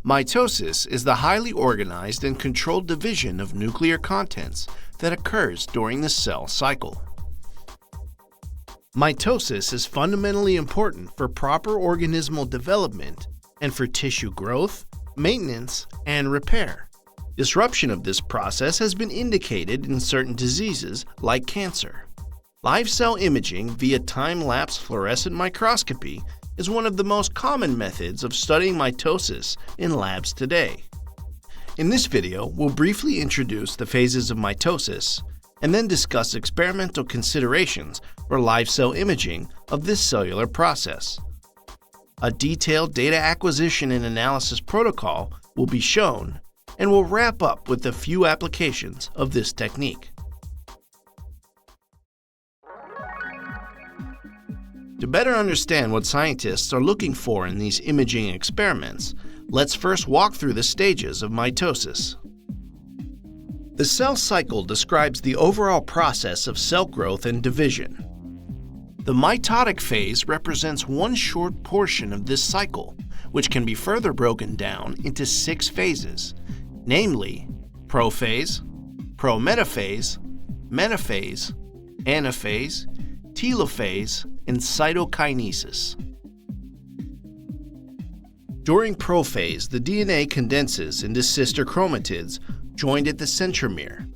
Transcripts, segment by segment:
Mitosis is the highly organized and controlled division of nuclear contents that occurs during the cell cycle. Mitosis is fundamentally important for proper organismal development and for tissue growth, maintenance, and repair. Disruption of this process has been indicated in certain diseases like cancer. Live cell imaging via time-lapse fluorescent microscopy is one of the most common methods of studying mitosis in labs today. In this video, we'll briefly introduce the phases of mitosis and then discuss experimental considerations for live cell imaging of this cellular process. A detailed data acquisition and analysis protocol will be shown, and we'll wrap up with a few applications of this technique. To better understand what scientists are looking for in these imaging experiments, let's first walk through the stages of mitosis. The cell cycle describes the overall process of cell growth and division. The mitotic phase represents one short portion of this cycle, which can be further broken down into 6 phases, namely prophase, prometaphase, metaphase, anaphase, telophase, and cytokinesis. During prophase, the DNA condenses into sister chromatids joined at the centromere.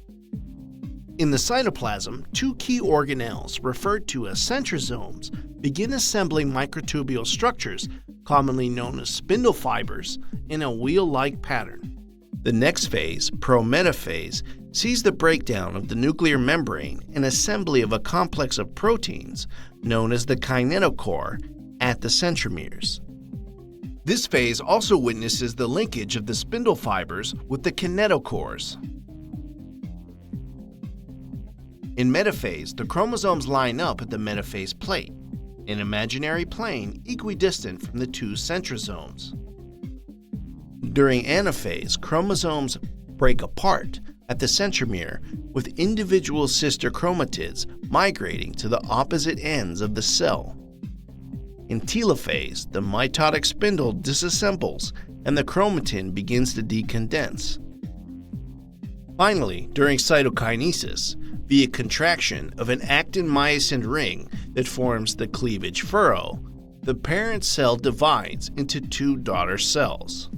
In the cytoplasm, 2 key organelles, referred to as centrosomes, begin assembling microtubule structures, commonly known as spindle fibers, in a wheel-like pattern. The next phase, prometaphase, sees the breakdown of the nuclear membrane and assembly of a complex of proteins known as the kinetochore at the centromeres. This phase also witnesses the linkage of the spindle fibers with the kinetochores. In metaphase, the chromosomes line up at the metaphase plate, an imaginary plane equidistant from the 2 centrosomes. During anaphase, chromosomes break apart at the centromere, with individual sister chromatids migrating to the opposite ends of the cell. In telophase, the mitotic spindle disassembles and the chromatin begins to decondense. Finally, during cytokinesis, via contraction of an actin-myosin ring that forms the cleavage furrow, the parent cell divides into 2 daughter cells.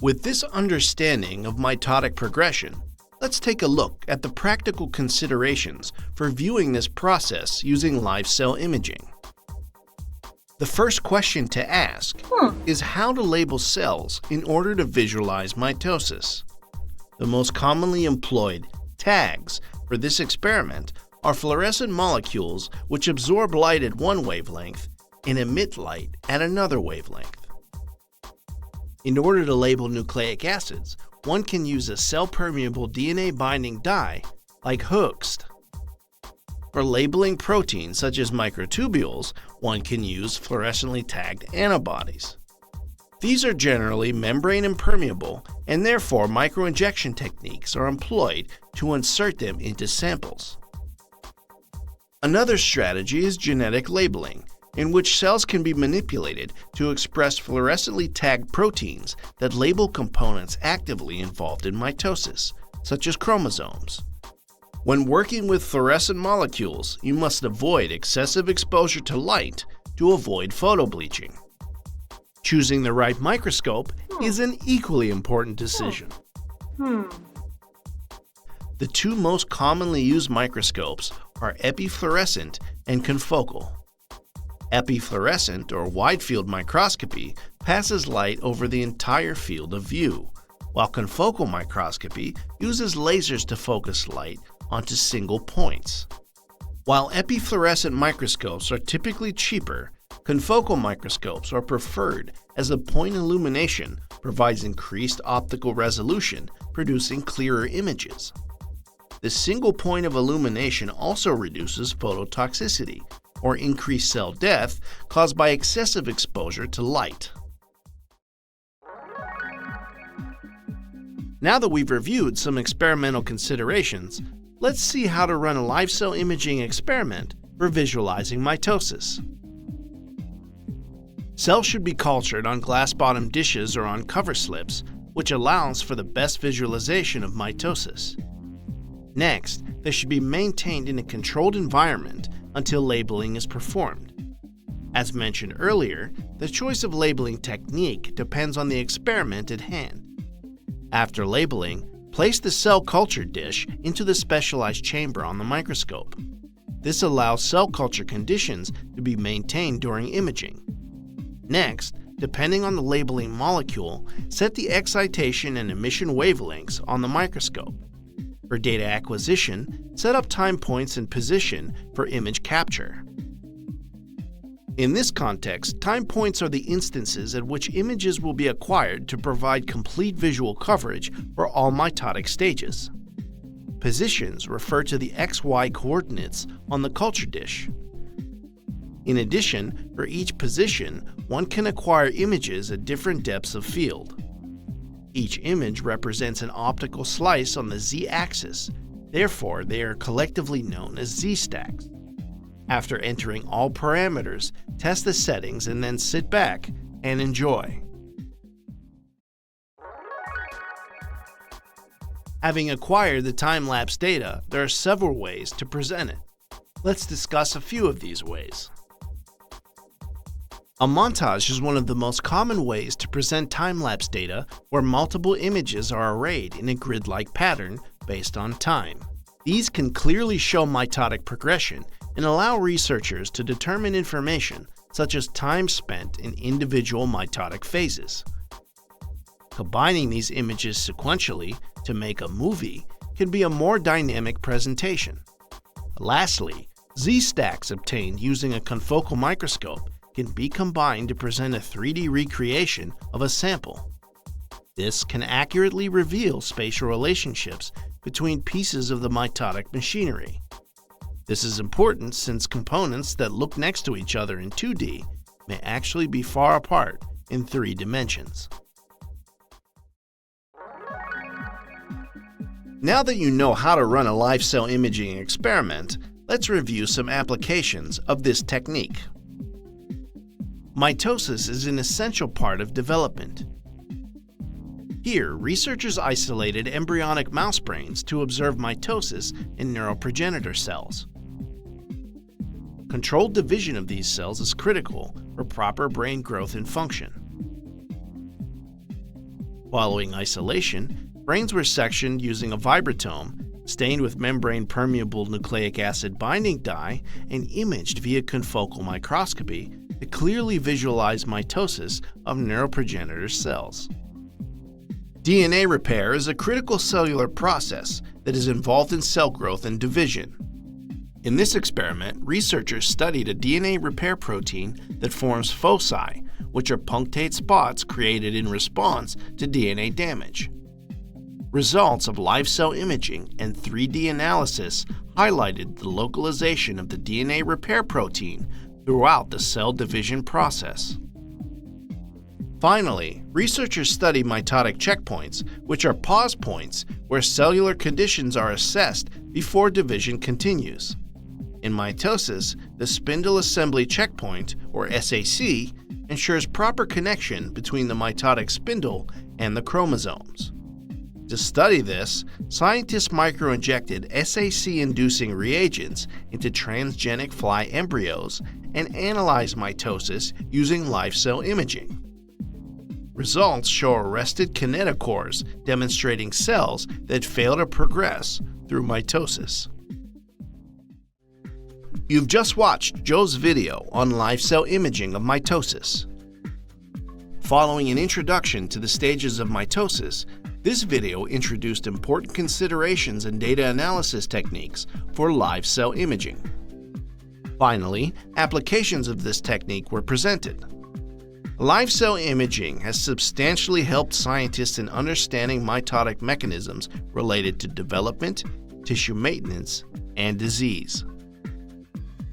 With this understanding of mitotic progression, let's take a look at the practical considerations for viewing this process using live cell imaging. The first question to ask is how to label cells in order to visualize mitosis. The most commonly employed tags for this experiment are fluorescent molecules which absorb light at one wavelength and emit light at another wavelength. In order to label nucleic acids, one can use a cell-permeable DNA-binding dye like Hoechst. For labeling proteins such as microtubules, one can use fluorescently tagged antibodies. These are generally membrane impermeable, and therefore microinjection techniques are employed to insert them into samples. Another strategy is genetic labeling, in which cells can be manipulated to express fluorescently tagged proteins that label components actively involved in mitosis, such as chromosomes. When working with fluorescent molecules, you must avoid excessive exposure to light to avoid photobleaching. Choosing the right microscope is an equally important decision. The 2 most commonly used microscopes are epifluorescent and confocal. Epifluorescent, or wide-field microscopy, passes light over the entire field of view, while confocal microscopy uses lasers to focus light onto single points. While epifluorescent microscopes are typically cheaper, confocal microscopes are preferred as the point illumination provides increased optical resolution, producing clearer images. The single point of illumination also reduces phototoxicity, or increased cell death caused by excessive exposure to light. Now that we've reviewed some experimental considerations, let's see how to run a live cell imaging experiment for visualizing mitosis. Cells should be cultured on glass-bottom dishes or on cover slips, which allows for the best visualization of mitosis. Next, they should be maintained in a controlled environment until labeling is performed. As mentioned earlier, the choice of labeling technique depends on the experiment at hand. After labeling, place the cell culture dish into the specialized chamber on the microscope. This allows cell culture conditions to be maintained during imaging. Next, depending on the labeling molecule, set the excitation and emission wavelengths on the microscope. For data acquisition, set up time points and position for image capture. In this context, time points are the instances at which images will be acquired to provide complete visual coverage for all mitotic stages. Positions refer to the XY coordinates on the culture dish. In addition, for each position, one can acquire images at different depths of field. Each image represents an optical slice on the z-axis, therefore they are collectively known as z-stacks. After entering all parameters, test the settings and then sit back and enjoy. Having acquired the time-lapse data, there are several ways to present it. Let's discuss a few of these ways. A montage is one of the most common ways to present time-lapse data where multiple images are arrayed in a grid-like pattern based on time. These can clearly show mitotic progression and allow researchers to determine information such as time spent in individual mitotic phases. Combining these images sequentially to make a movie can be a more dynamic presentation. Lastly, z-stacks obtained using a confocal microscope can be combined to present a 3D recreation of a sample. This can accurately reveal spatial relationships between pieces of the mitotic machinery. This is important since components that look next to each other in 2D may actually be far apart in 3 dimensions. Now that you know how to run a live cell imaging experiment, let's review some applications of this technique. Mitosis is an essential part of development. Here, researchers isolated embryonic mouse brains to observe mitosis in neuroprogenitor cells. Controlled division of these cells is critical for proper brain growth and function. Following isolation, brains were sectioned using a vibratome, stained with membrane-permeable nucleic acid binding dye, and imaged via confocal microscopy to clearly visualize mitosis of neuroprogenitor cells. DNA repair is a critical cellular process that is involved in cell growth and division. In this experiment, researchers studied a DNA repair protein that forms foci, which are punctate spots created in response to DNA damage. Results of live cell imaging and 3D analysis highlighted the localization of the DNA repair protein throughout the cell division process. Finally, researchers study mitotic checkpoints, which are pause points where cellular conditions are assessed before division continues. In mitosis, the spindle assembly checkpoint, or SAC, ensures proper connection between the mitotic spindle and the chromosomes. To study this, scientists microinjected SAC-inducing reagents into transgenic fly embryos and analyzed mitosis using live cell imaging. Results show arrested kinetochores demonstrating cells that fail to progress through mitosis. You've just watched Joe's video on live cell imaging of mitosis. Following an introduction to the stages of mitosis, this video introduced important considerations and data analysis techniques for live cell imaging. Finally, applications of this technique were presented. Live cell imaging has substantially helped scientists in understanding mitotic mechanisms related to development, tissue maintenance, and disease.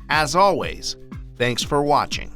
As always, thanks for watching.